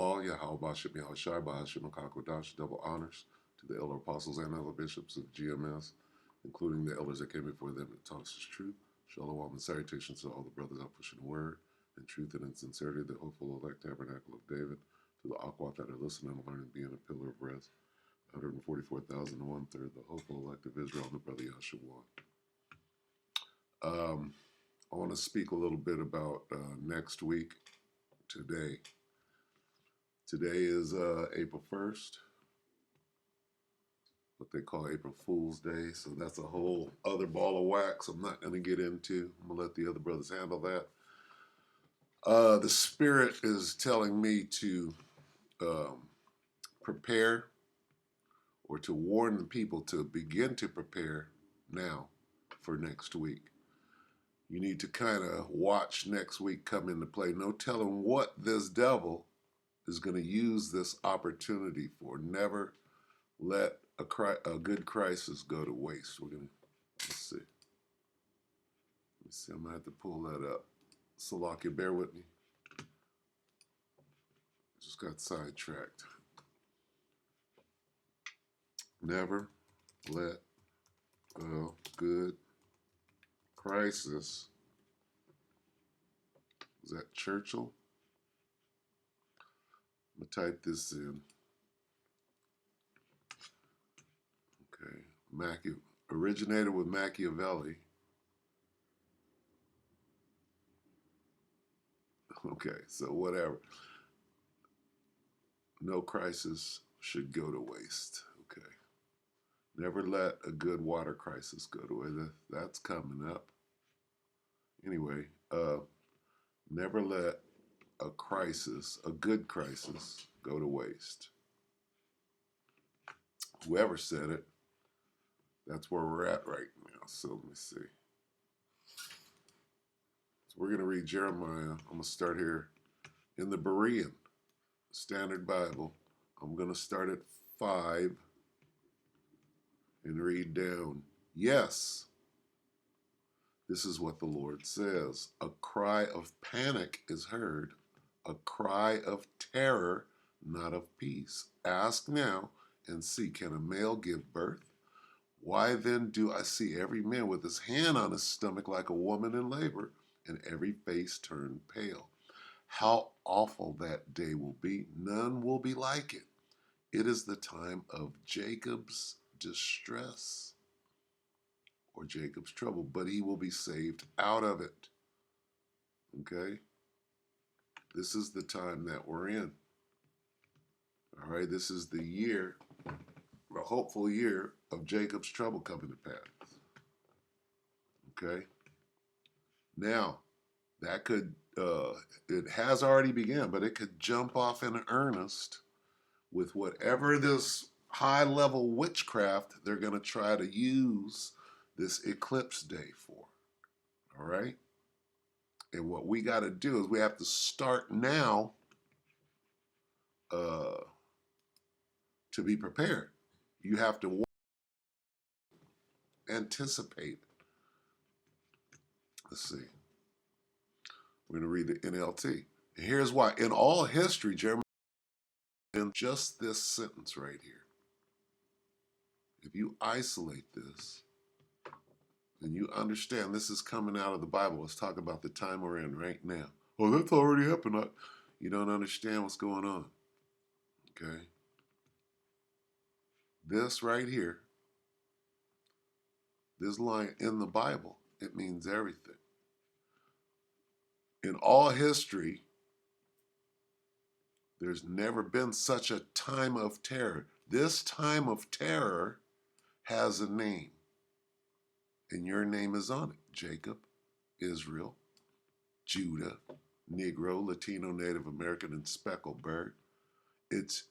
Allah, Yahweh Bashim Yahushai, Bahashim Akakodash, double honors to the elder apostles and elder bishops of GMS, including the elders that came before them and taught us truth. Shalom and salutations to all the brothers out pushing the word and truth and in sincerity, the hopeful elect tabernacle of David, to the Akwat that are listening and learning, being a pillar of rest, 144,000 and one third, the hopeful elect of Israel, and the brother Yahshua. I want to speak a little bit about next week, today. Today is April 1st, what they call April Fool's Day. So that's a whole other ball of wax I'm not going to get into. I'm going to let the other brothers handle that. The Spirit is telling me to prepare, or to warn the people to begin to prepare now for next week. You need to kind of watch next week come into play. No telling what this devil is going to use this opportunity for. Never let a good crisis go to waste. We're going to, let's see. I'm going to have to pull that up. Salakia, bear with me. Just got sidetracked. Never let a good crisis. Is that Churchill? I'm going to type this in. Okay. Originated with Machiavelli. Okay, so whatever. No crisis should go to waste. Okay. Never let a good water crisis go to waste. That's coming up. Anyway, never let a crisis, a good crisis, go to waste. Whoever said it, that's where we're at right now. So let me see. So we're going to read Jeremiah. I'm going to start here in the Berean Standard Bible. I'm going to start at 5 and read down. Yes, this is what the Lord says. A cry of panic is heard, a cry of terror, not of peace. Ask now and see, can a male give birth? Why then do I see every man with his hand on his stomach like a woman in labor, and every face turned pale? How awful that day will be. None will be like it. It is the time of Jacob's distress, or Jacob's trouble, but he will be saved out of it. Okay? This is the time that we're in. All right? This is the year, a hopeful year of Jacob's trouble coming to pass. Okay? Now, that could, it has already begun, but it could jump off in earnest with whatever this high-level witchcraft they're going to try to use this eclipse day for. All right? And what we got to do is we have to start now to be prepared. You have to anticipate. Let's see. We're going to read the NLT. And here's why. In all history, Jeremiah, in just this sentence right here, if you isolate this, then you understand this is coming out of the Bible. Let's talk about the time we're in right now. Oh, that's already happened. You don't understand what's going on. Okay? This right here, this line in the Bible, it means everything. In all history, there's never been such a time of terror. This time of terror has a name, and your name is on it. Jacob, Israel, Judah, Negro, Latino, Native American, and speckled bird. It's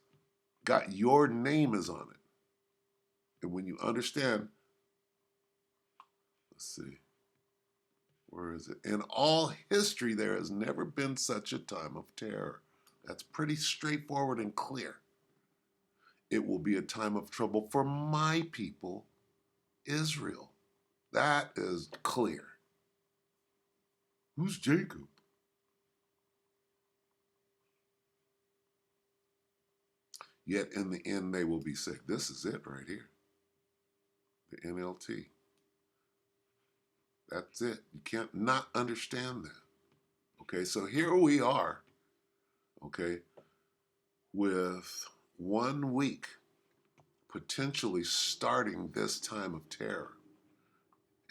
got your name is on it. And when you understand, let's see, where is it? In all history, there has never been such a time of terror. That's pretty straightforward and clear. It will be a time of trouble for my people, Israel. That is clear. Who's Jacob? yet in the end they will be sick. This is it right here. The NLT. That's it. You can't not understand that. Okay, so here we are, okay, with 1 week potentially starting this time of terror.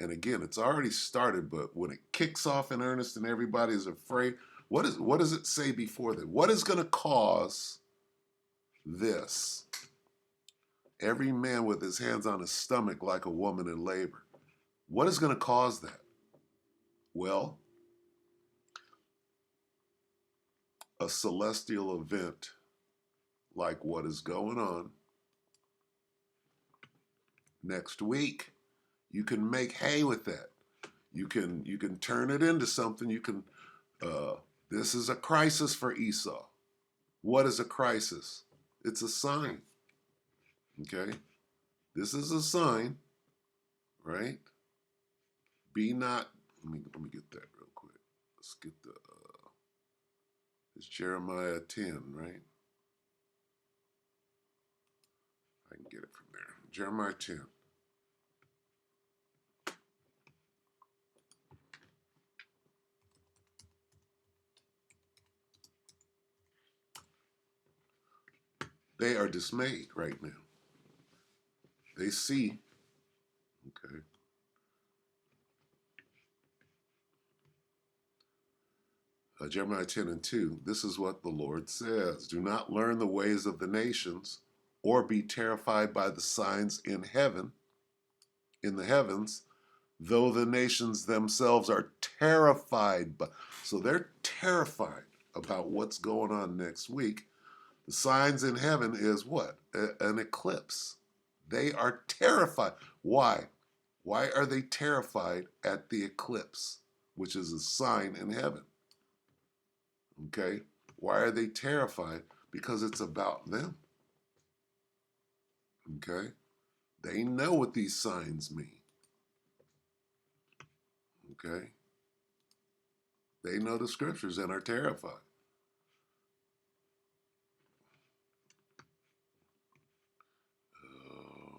And again, it's already started, but when it kicks off in earnest and everybody's afraid, what does it say before that? What is going to cause this? Every man with his hands on his stomach like a woman in labor. What is going to cause that? Well, a celestial event like what is going on next week. You can make hay with that. You can turn it into something. You can. This is a crisis for Esau. What is a crisis? It's a sign. Okay, this is a sign, right? Be not. Let me get that real quick. Let's get the. It's Jeremiah 10, right? I can get it from there. Jeremiah 10. They are dismayed right now. They see, okay. Jeremiah 10 and 2, this is what the Lord says. Do not learn the ways of the nations, or be terrified by the signs in heaven, in the heavens, though the nations themselves are terrified. So they're terrified about what's going on next week. The signs in heaven is what? An eclipse. They are terrified. Why? Why are they terrified at the eclipse, which is a sign in heaven? Okay? Why are they terrified? Because it's about them. Okay? They know what these signs mean. Okay? They know the scriptures and are terrified.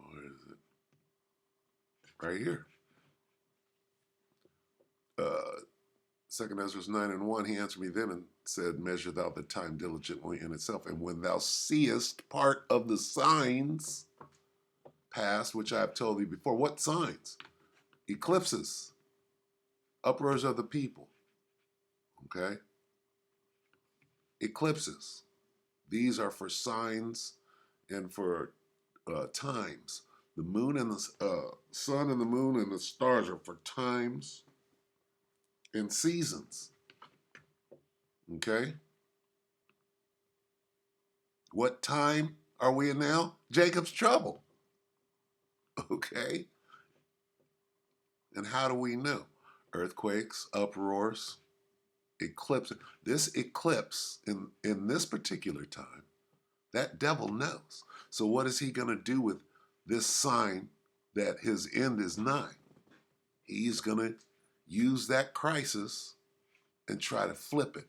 Where is it? Right here. 2 Ezra 9 and 1, he answered me then and said, measure thou the time diligently in itself. And when thou seest part of the signs past, which I have told thee before. What signs? Eclipses. Uproars of the people. Okay? Eclipses. These are for signs and for times. The moon and the sun and the moon and the stars are for times and seasons. Okay? What time are we in now? Jacob's trouble. Okay? And how do we know? Earthquakes, uproars, eclipse. This eclipse in this particular time, that devil knows. So what is he going to do with this sign that his end is nigh? He's going to use that crisis and try to flip it.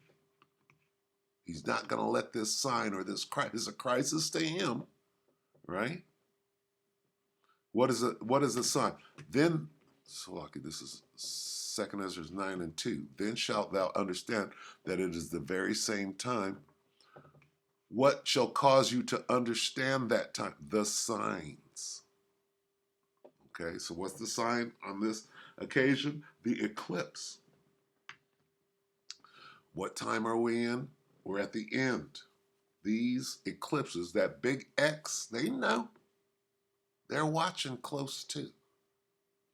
He's not going to let this sign or this crisis, a crisis to him, right? What is the sign? Then, Salaki, this is 2 Ezra 9 and 2. Then shalt thou understand that it is the very same time. What shall cause you to understand that time? The signs. Okay, so what's the sign on this occasion? The eclipse. What time are we in? We're at the end. These eclipses, that big X, they know. They're watching close too.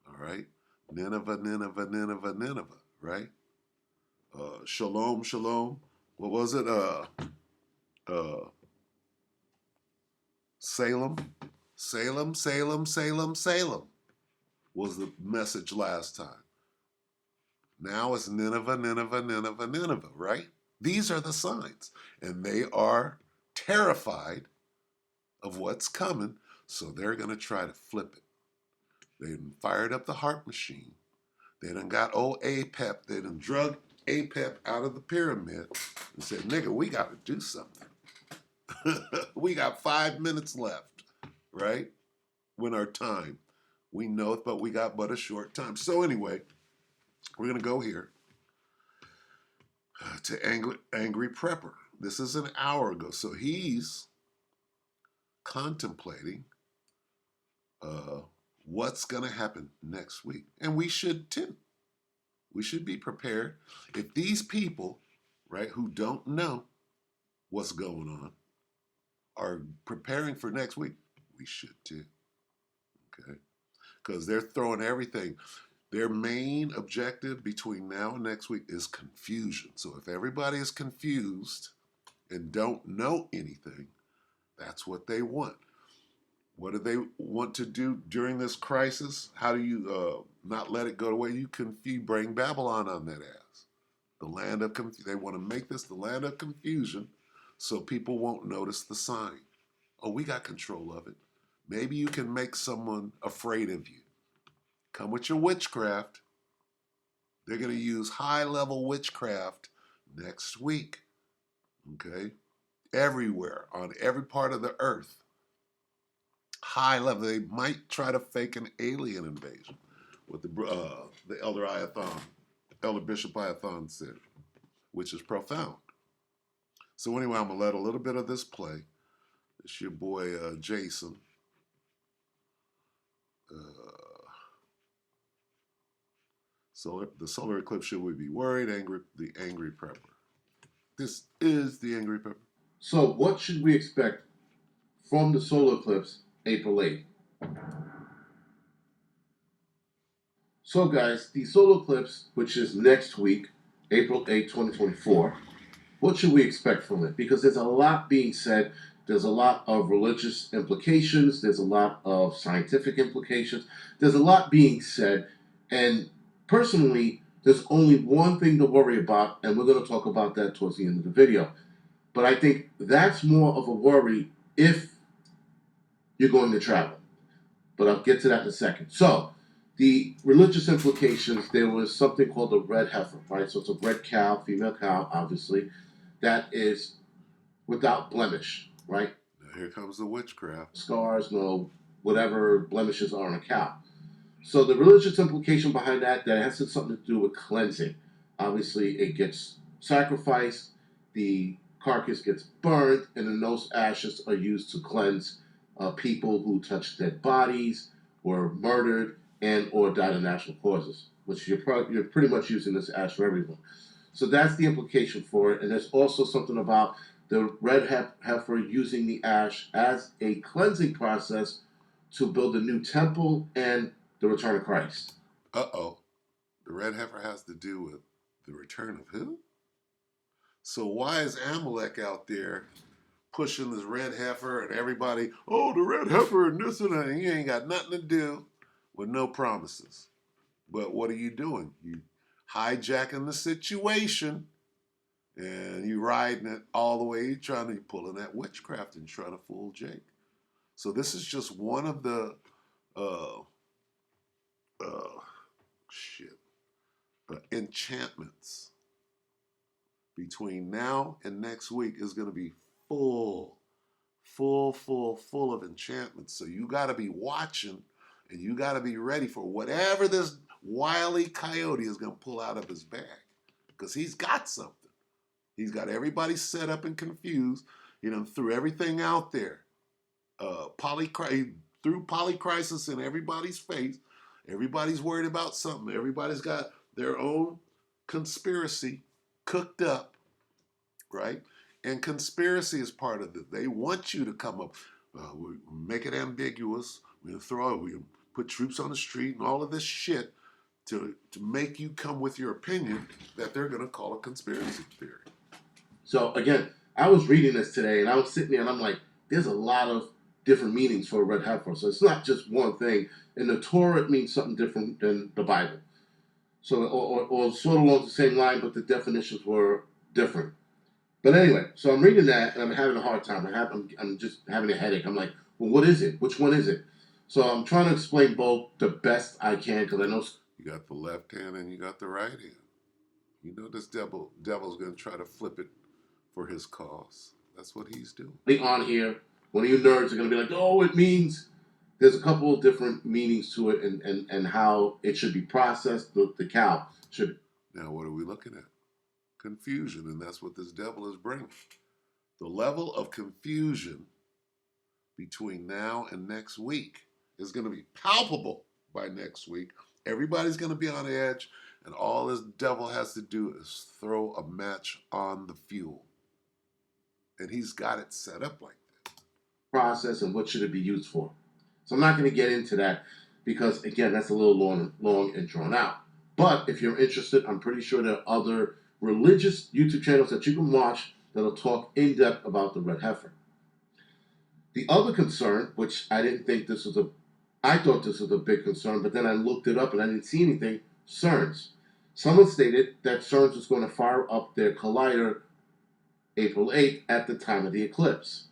All right? Nineveh, Nineveh, Nineveh, Nineveh, right? Shalom, shalom. What was it? Salem, Salem, Salem, Salem, Salem was the message last time. Now it's Nineveh, Nineveh, Nineveh, Nineveh, right? These are the signs. And they are terrified of what's coming, so they're going to try to flip it. They done fired up the heart machine. They done got old Apep. They done drug Apep out of the pyramid and said, nigga, we got to do something. We got 5 minutes left, right? When our time. We know it, but we got but a short time. So anyway, we're going to go here to Angry Prepper. This is an hour ago. So he's contemplating what's going to happen next week. And we should too. We should be prepared. If these people, right, who don't know what's going on are preparing for next week, we should too. Okay? Because they're throwing everything. Their main objective between now and next week is confusion. So if everybody is confused and don't know anything, that's what they want. What do they want to do during this crisis? How do you not let it go away? You bring Babylon on that ass. The land of confusion. They want to make this the land of confusion so people won't notice the sign. Oh, we got control of it. Maybe you can make someone afraid of you. Come with your witchcraft. They're going to use high-level witchcraft next week. Okay? Everywhere, on every part of the earth. High level. They might try to fake an alien invasion, what the Elder Bishop Iathon said, which is profound. So anyway, I'm gonna let a little bit of this play. It's your boy Jason. The solar eclipse, should we be worried? The Angry Prepper. This is the Angry Prepper. So what should we expect from the solar eclipse April 8th? So guys, the solar eclipse, which is next week, April 8th, 2024, what should we expect from it? Because there's a lot being said. There's a lot of religious implications. There's a lot of scientific implications. There's a lot being said. And personally, there's only one thing to worry about, and we're going to talk about that towards the end of the video. But I think that's more of a worry if you're going to travel. But I'll get to that in a second. So, the religious implications, there was something called the red heifer, right? So it's a red cow, female cow, obviously, that is without blemish, right? Now here comes the witchcraft. Scars, no, whatever blemishes are on a cow. So the religious implication behind that has something to do with cleansing. Obviously, it gets sacrificed, the carcass gets burned, and then those ashes are used to cleanse people who touched dead bodies, were murdered, and or died of natural causes, which you're pretty much using this ash for everyone. So that's the implication for it. And there's also something about the red heifer using the ash as a cleansing process to build a new temple and the return of Christ. Uh-oh. The red heifer has to do with the return of who? So why is Amalek out there pushing this red heifer and everybody, oh, the red heifer and this and that, and you ain't got nothing to do with no promises. But what are you doing? You hijacking the situation and you riding it all the way, pulling that witchcraft and trying to fool Jake. So this is just one of the enchantments. Between now and next week is going to be full of enchantments. So you got to be watching and you got to be ready for whatever this wily coyote is going to pull out of his bag. Because he's got something. He's got everybody set up and confused. You know, threw everything out there. He threw polycrisis in everybody's face. Everybody's worried about something. Everybody's got their own conspiracy cooked up, right? And conspiracy is part of it. They want you to come up, we make it ambiguous. We put troops on the street and all of this shit to make you come with your opinion that they're going to call a conspiracy theory. So again, I was reading this today and I was sitting there and I'm like, there's a lot of different meanings for a red heifer. So it's not just one thing. In the Torah, it means something different than the Bible. So, or sort of along the same line, but the definitions were different. But anyway, so I'm reading that and I'm having a hard time. I'm just having a headache. I'm like, well, what is it? Which one is it? So I'm trying to explain both the best I can because I know you got the left hand and you got the right hand. You know this devil's going to try to flip it for his cause. That's what he's doing. On here, one of you nerds are going to be like, oh, it means there's a couple of different meanings to it and how it should be processed. The cow should. Now, what are we looking at? Confusion, and that's what this devil is bringing. The level of confusion between now and next week is going to be palpable by next week. Everybody's going to be on edge, and all this devil has to do is throw a match on the fuel. And he's got it set up like that. Process and what should it be used for. So I'm not going to get into that because, again, that's a little long and drawn out. But if you're interested, I'm pretty sure there are other religious YouTube channels that you can watch that'll talk in depth about the red heifer. The other concern, which I didn't think this was I thought this was a big concern, but then I looked it up and I didn't see anything. CERNs. Someone stated that CERNs was going to fire up their collider April 8th at the time of the eclipse.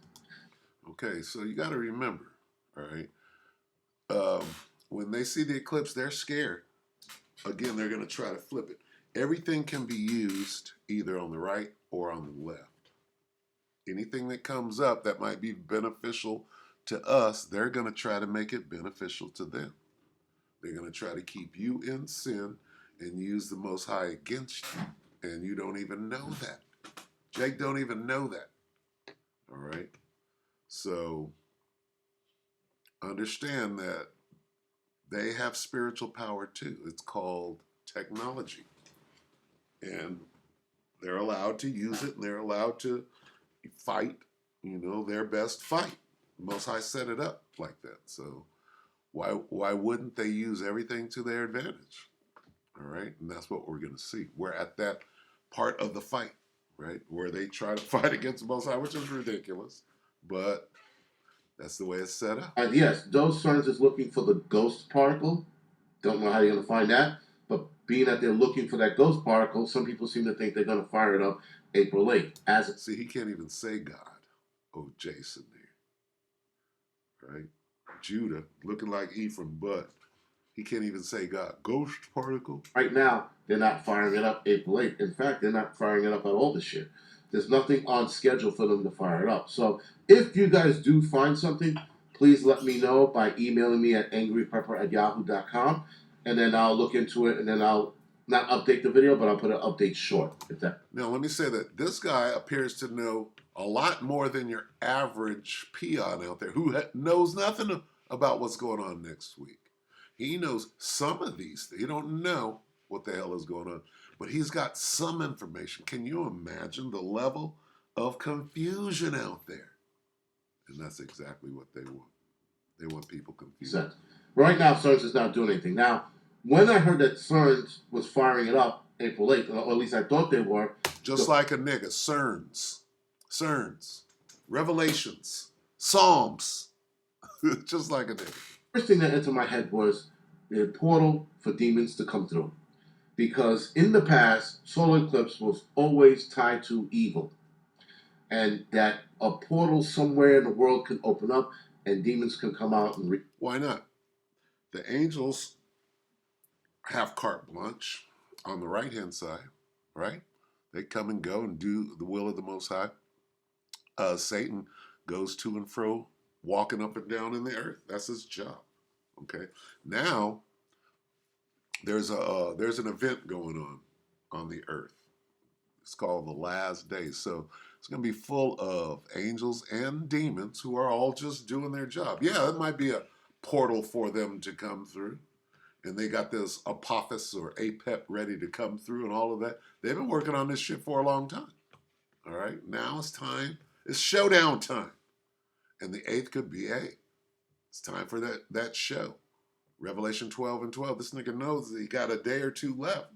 Okay, so you got to remember, all right, when they see the eclipse, they're scared. Again, they're going to try to flip it. Everything can be used either on the right or on the left. Anything that comes up that might be beneficial to us, they're going to try to make it beneficial to them. They're going to try to keep you in sin and use the Most High against you. And you don't even know that. Jake don't even know that. All right? So understand that they have spiritual power too. It's called technology. And they're allowed to use it, and they're allowed to fight, their best fight. Most High set it up like that. So why wouldn't they use everything to their advantage? All right? And that's what we're going to see. We're at that part of the fight, right? Where they try to fight against the Most High, which is ridiculous. But that's the way it's set up. And yes, those CERNs is looking for the ghost particle. Don't know how you're going to find that. But being that they're looking for that ghost particle, some people seem to think they're going to fire it up April 8th. See, he can't even say God. Oh, Jason there. Right? Judah, looking like Ephraim, but he can't even say God. Ghost particle. Right now, they're not firing it up April 8th. In fact, they're not firing it up at all this year. There's nothing on schedule for them to fire it up. So if you guys do find something, please let me know by emailing me at angrypepper@yahoo.com. And then I'll look into it, and then I'll not update the video, but I'll put an update short. Now, let me say that this guy appears to know a lot more than your average peon out there who knows nothing about what's going on next week. He knows some of these things. He don't know what the hell is going on, but he's got some information. Can you imagine the level of confusion out there? And that's exactly what they want. They want people confused. Right now, CERNs is not doing anything. Now, when I heard that CERNs was firing it up April 8th, or at least I thought they were. Just like a nigga. CERNs. Revelations. Psalms. Just like a nigga. First thing that entered my head was the portal for demons to come through. Because in the past, solar eclipse was always tied to evil. And that a portal somewhere in the world can open up and demons can come out and... Why not? The angels have carte blanche on the right-hand side, right? They come and go and do the will of the Most High. Satan goes to and fro, walking up and down in the earth. That's his job. Okay. Now there's an event going on the earth. It's called the last days. So it's going to be full of angels and demons who are all just doing their job. Yeah, it might be a portal for them to come through. And they got this Apophis or Apep ready to come through and all of that. They've been working on this shit for a long time. All right. Now it's time. It's showdown time. And the 8th could be 8. It's time for that show. Revelation 12 and 12. This nigga knows that he got a day or two left.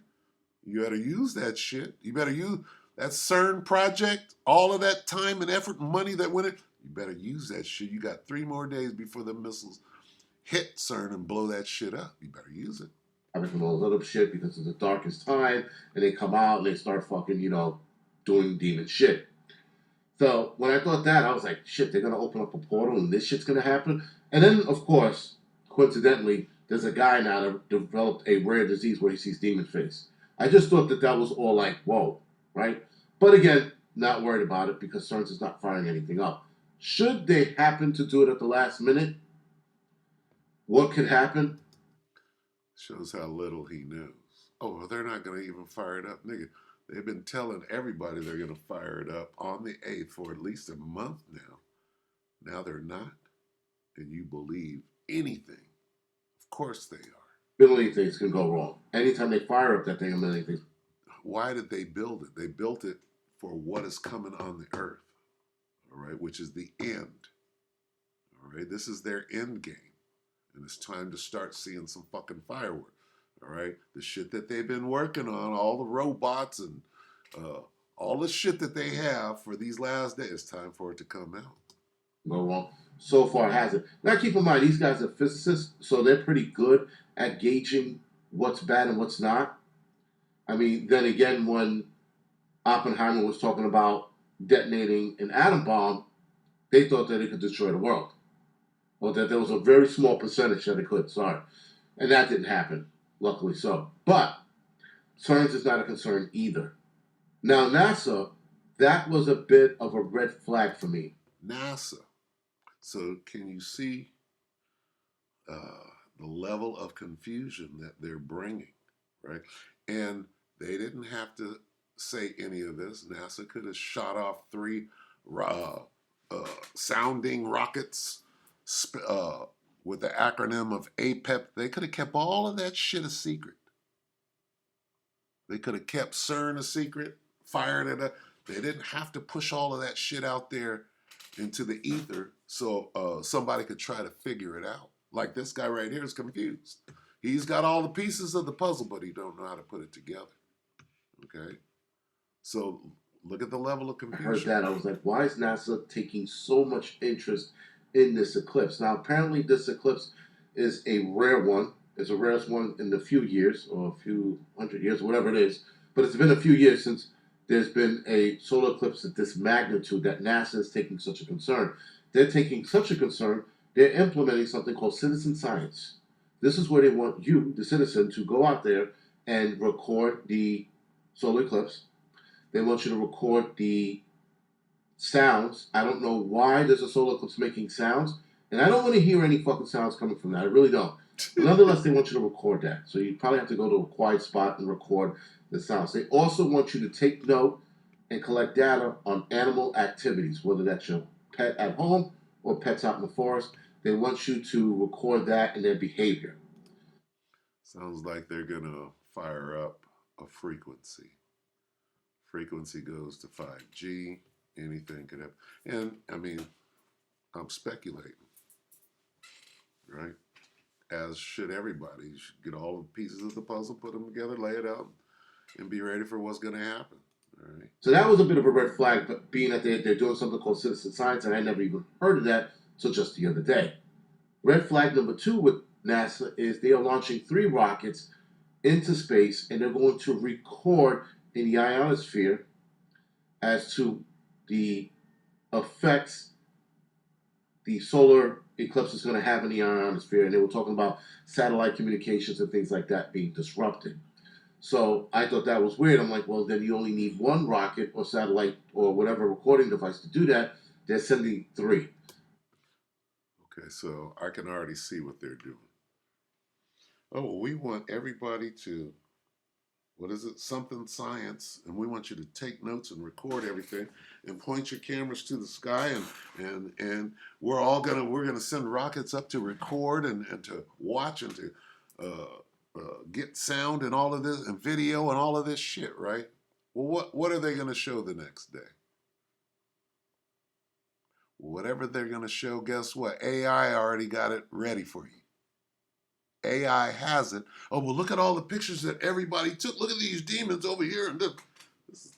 You better use that shit. You better use that CERN project, all of that time and effort and money that went in. You better use that shit. You got 3 more days before the missiles hit CERN and blow that shit up. You better use it. From all little shit because it's the darkest time, and they come out and they start fucking, doing demon shit. So when I thought that, I was like, shit, they're going to open up a portal and this shit's going to happen. And then, of course, coincidentally, there's a guy now that developed a rare disease where he sees demon face. I just thought that was all like, whoa, right? But again, not worried about it because CERN is not firing anything up. Should they happen to do it at the last minute, what could happen? Shows how little he knows. Oh, well, they're not going to even fire it up, nigga. They've been telling everybody they're going to fire it up on the 8th for at least a month now. Now they're not, and you believe anything. Of course they are. A million things can go wrong. Anytime they fire up that thing, a million things. Why did they build it? They built it for what is coming on the earth, all right, which is the end. All right, this is their end game. And it's time to start seeing some fucking fireworks. All right, the shit that they've been working on, all the robots and all the shit that they have for these last days, it's time for it to come out. Go wrong. So far it hasn't. Now keep in mind, these guys are physicists, so they're pretty good at gauging what's bad and what's not. I mean, then again, when Oppenheimer was talking about detonating an atom bomb, they thought that it could destroy the world. Well, that there was a very small percentage that it could, sorry. And that didn't happen, luckily so. But CERN is not a concern either. Now, NASA, that was a bit of a red flag for me. NASA. So can you see the level of confusion that they're bringing, right? And they didn't have to say any of this. NASA could have shot off 3 sounding rockets with the acronym of APEP. They could have kept all of that shit a secret. They could have kept CERN a secret, fired it up. They didn't have to push all of that shit out there into the ether so somebody could try to figure it out. Like this guy right here is confused. He's got all the pieces of the puzzle, but he don't know how to put it together. Okay? So look at the level of confusion. I heard that. I was like, why is NASA taking so much interest in this eclipse? Now, apparently this eclipse is a rare one. It's the rarest one in a few years, or a few hundred years, or whatever it is. But it's been a few years since there's been a solar eclipse of this magnitude that NASA is taking such a concern. They're taking such a concern, they're implementing something called citizen science. This is where they want you, the citizen, to go out there and record the solar eclipse. They want you to record the sounds. I don't know why there's a solar eclipse making sounds, and I don't want to hear any fucking sounds coming from that. I really don't. But nonetheless, they want you to record that. So you probably have to go to a quiet spot and record the sounds. They also want you to take note and collect data on animal activities, whether that's your pet at home or pets out in the forest. They want you to record that and their behavior. Sounds like they're going to fire up a frequency. Frequency goes to 5G. Anything could happen. And, I mean, I'm speculating, right? As should everybody. You should get all the pieces of the puzzle, put them together, lay it out, and be ready for what's going to happen. All right. So that was a bit of a red flag, but being that they're doing something called citizen science, and I never even heard of that until just the other day. Red flag number 2 with NASA is they are launching 3 rockets into space, and they're going to record in the ionosphere as to the effects the solar eclipse is going to have in the ionosphere. And they were talking about satellite communications and things like that being disrupted. So I thought that was weird. I'm like, well, then you only need 1 rocket or satellite or whatever recording device to do that. They're sending 3. Okay, so I can already see what they're doing. Oh, well, we want everybody to, what is it, something science, and we want you to take notes and record everything and point your cameras to the sky, and we're gonna send rockets up to record and to watch and to get sound and all of this and video and all of this shit, right? Well, what are they gonna show the next day? Whatever they're gonna show, guess what? AI already got it ready for you. AI has it. Oh, well, look at all the pictures that everybody took. Look at these demons over here. And the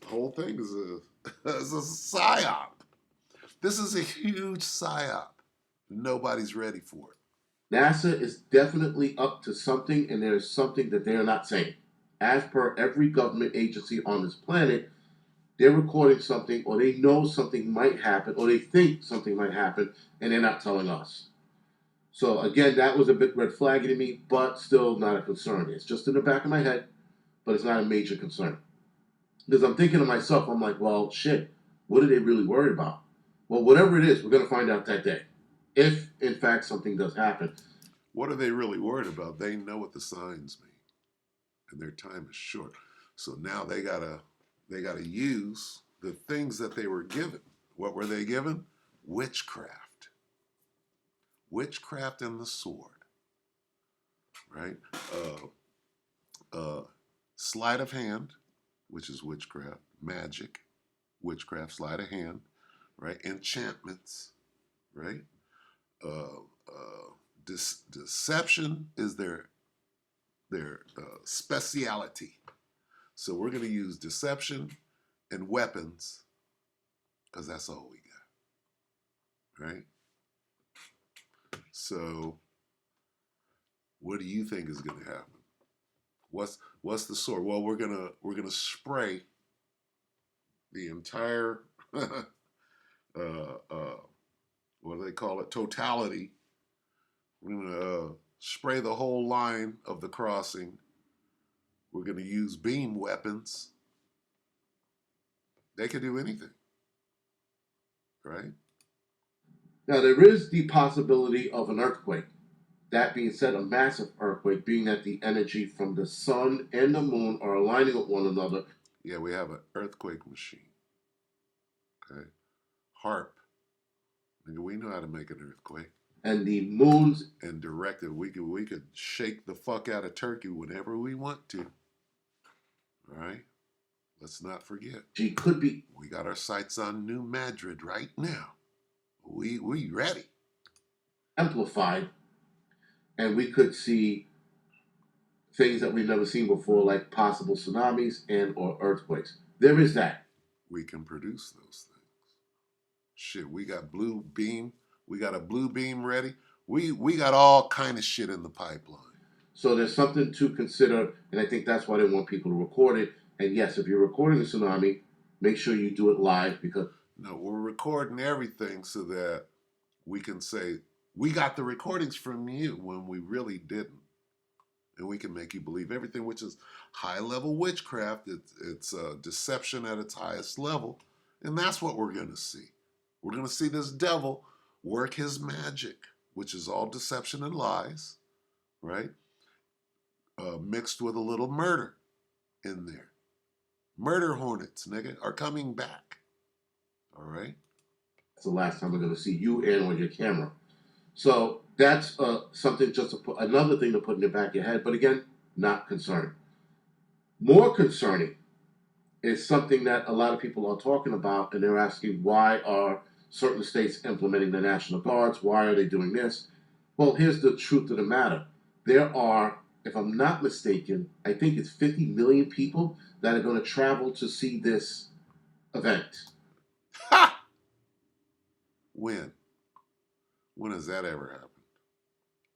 whole thing is is a psyop. This is a huge psyop. Nobody's ready for it. NASA is definitely up to something, and there's something that they're not saying. As per every government agency on this planet, they're recording something, or they know something might happen, or they think something might happen, and they're not telling us. So again, that was a bit red flaggy to me, but still not a concern. It's just in the back of my head, but it's not a major concern. Because I'm thinking to myself, I'm like, well, shit. What are they really worried about? Well, whatever it is, we're going to find out that day. If, in fact, something does happen. What are they really worried about? They know what the signs mean, and their time is short. So now they gotta use the things that they were given. What were they given? Witchcraft. Witchcraft and the sword, right? Sleight of hand, which is witchcraft. Magic, witchcraft, sleight of hand, right? Enchantments, right? Uh, Deception is their speciality. So we're going to use deception and weapons because that's all we got, right? So what do you think is going to happen? What's the sword? Well, we're gonna spray the entire what do they call it? Totality. We're gonna spray the whole line of the crossing. We're gonna use beam weapons. They could do anything, right? Now, there is the possibility of an earthquake. That being said, a massive earthquake, being that the energy from the sun and the moon are aligning with one another. Yeah, we have an earthquake machine. Okay, harp. Nigga, we know how to make an earthquake. And the moons And direct it. We could shake the fuck out of Turkey whenever we want to. All right. Let's not forget. she could be We got our sights on New Madrid right now. We ready. amplified, and we could see things that we've never seen before, like possible tsunamis and or earthquakes. There is that. We can produce those things. Shit, we got blue beam. We got a blue beam ready. We got all kind of shit in the pipeline. So there's something to consider, and I think that's why they want people to record it. And yes, if you're recording a tsunami, make sure you do it live because No, we're recording everything so that we can say we got the recordings from you when we really didn't. And we can make you believe everything, which is high level witchcraft. It's deception at its highest level. And that's what we're going to see. We're going to see this devil work his magic, which is all deception and lies, right? Mixed with a little murder in there. Murder hornets, nigga, are coming back. All right? that's the last time we're going to see you and on your camera. So that's something just to put, another thing to put in the back of your head. But again, not concerning. More concerning is something that a lot of people are talking about, and they're asking why are certain states implementing the National Guards? Why are they doing this? Well, here's the truth of the matter. There are, if I'm not mistaken, I think it's 50 million people that are going to travel to see this event. Ha! When? When has that ever happened?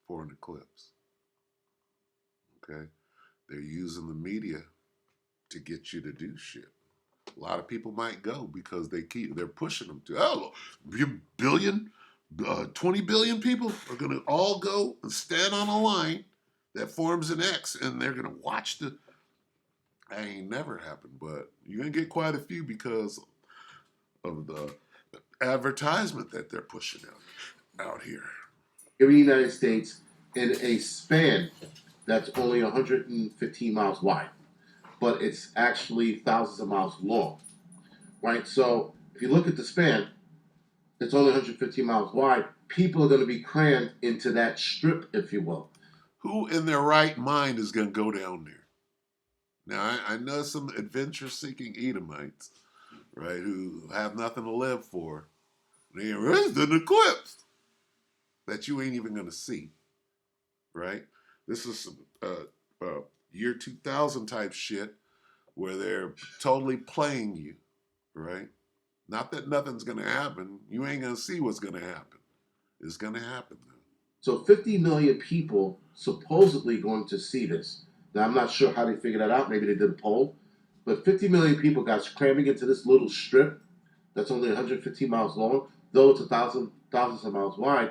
For an eclipse. Okay? They're using the media to get you to do shit. A lot of people might go because they're pushing them to. Oh, billion, 20 billion people are going to all go and stand on a line that forms an X, and they're going to watch the. That ain't never happened, but you're going to get quite a few because of the advertisement that they're pushing out here. In the United States, in a span that's only 115 miles wide, but it's actually thousands of miles long, right? So if you look at the span, it's only 115 miles wide. People are going to be crammed into that strip, if you will. Who in their right mind is going to go down there? Now, I know some adventure-seeking Edomites, right, who have nothing to live for. There's an eclipse that you ain't even going to see, right? This is some year 2000 type shit where they're totally playing you, right? Not that nothing's going to happen. You ain't going to see what's going to happen. It's going to happen, though. So 50 million people supposedly going to see this. Now, I'm not sure how they figured that out. Maybe they did a poll. But 50 million people got cramming into this little strip that's only 115 miles long, though it's thousands of miles wide.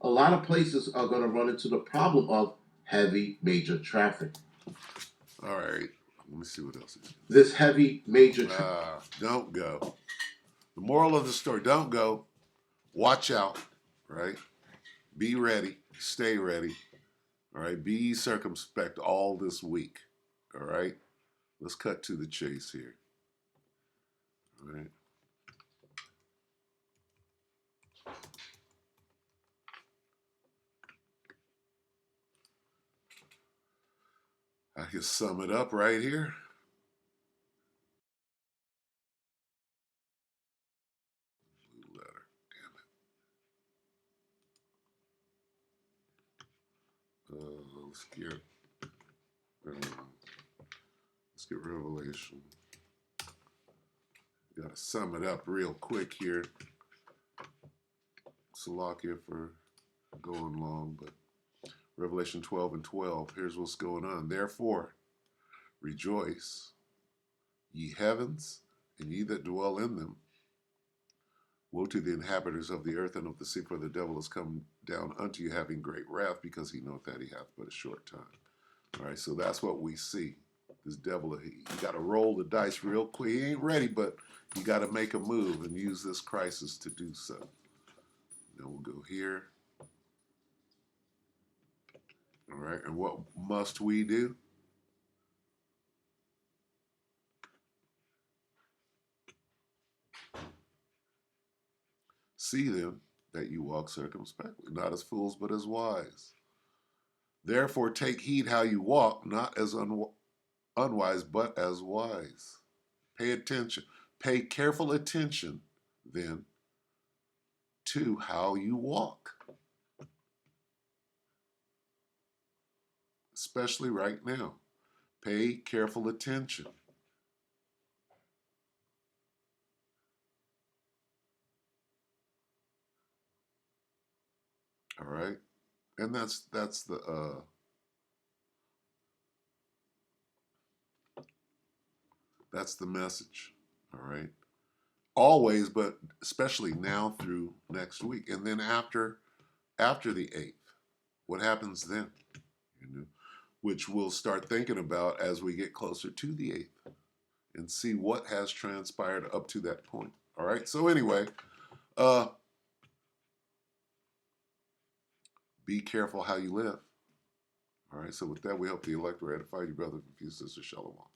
A lot of places are going to run into the problem of heavy major traffic. All right. Let me see what else is. This heavy major traffic. Don't go. The moral of the story: don't go. Watch out. Right? Be ready. Stay ready. All right. Be circumspect all this week. All right. Let's cut to the chase here. All right. I can sum it up right here. Blue letter. Damn it. Let's get Revelation. Got to sum it up real quick here. Salakia for going long, but Revelation 12 and 12. Here's what's going on. Therefore, rejoice, ye heavens, and ye that dwell in them. Woe to the inhabitants of the earth and of the sea, for the devil is come down unto you, having great wrath, because he knoweth that he hath but a short time. All right, so that's what we see. This devil, you got to roll the dice real quick. He ain't ready, but you got to make a move and use this crisis to do so. Then we'll go here. All right, and what must we do? See then that you walk circumspectly, not as fools, but as wise. Therefore, take heed how you walk, not as unwise, but as wise. Pay attention. Pay careful attention, then, to how you walk, especially right now. Pay careful attention. All right, and that's the message. All right, always, but especially now through next week, and then after the 8th, what happens then? You know, which we'll start thinking about as we get closer to the 8th and see what has transpired up to that point. All right. So anyway, be careful how you live. All right. So with that, we hope the elect will edify you, brother, and sister. Shalom.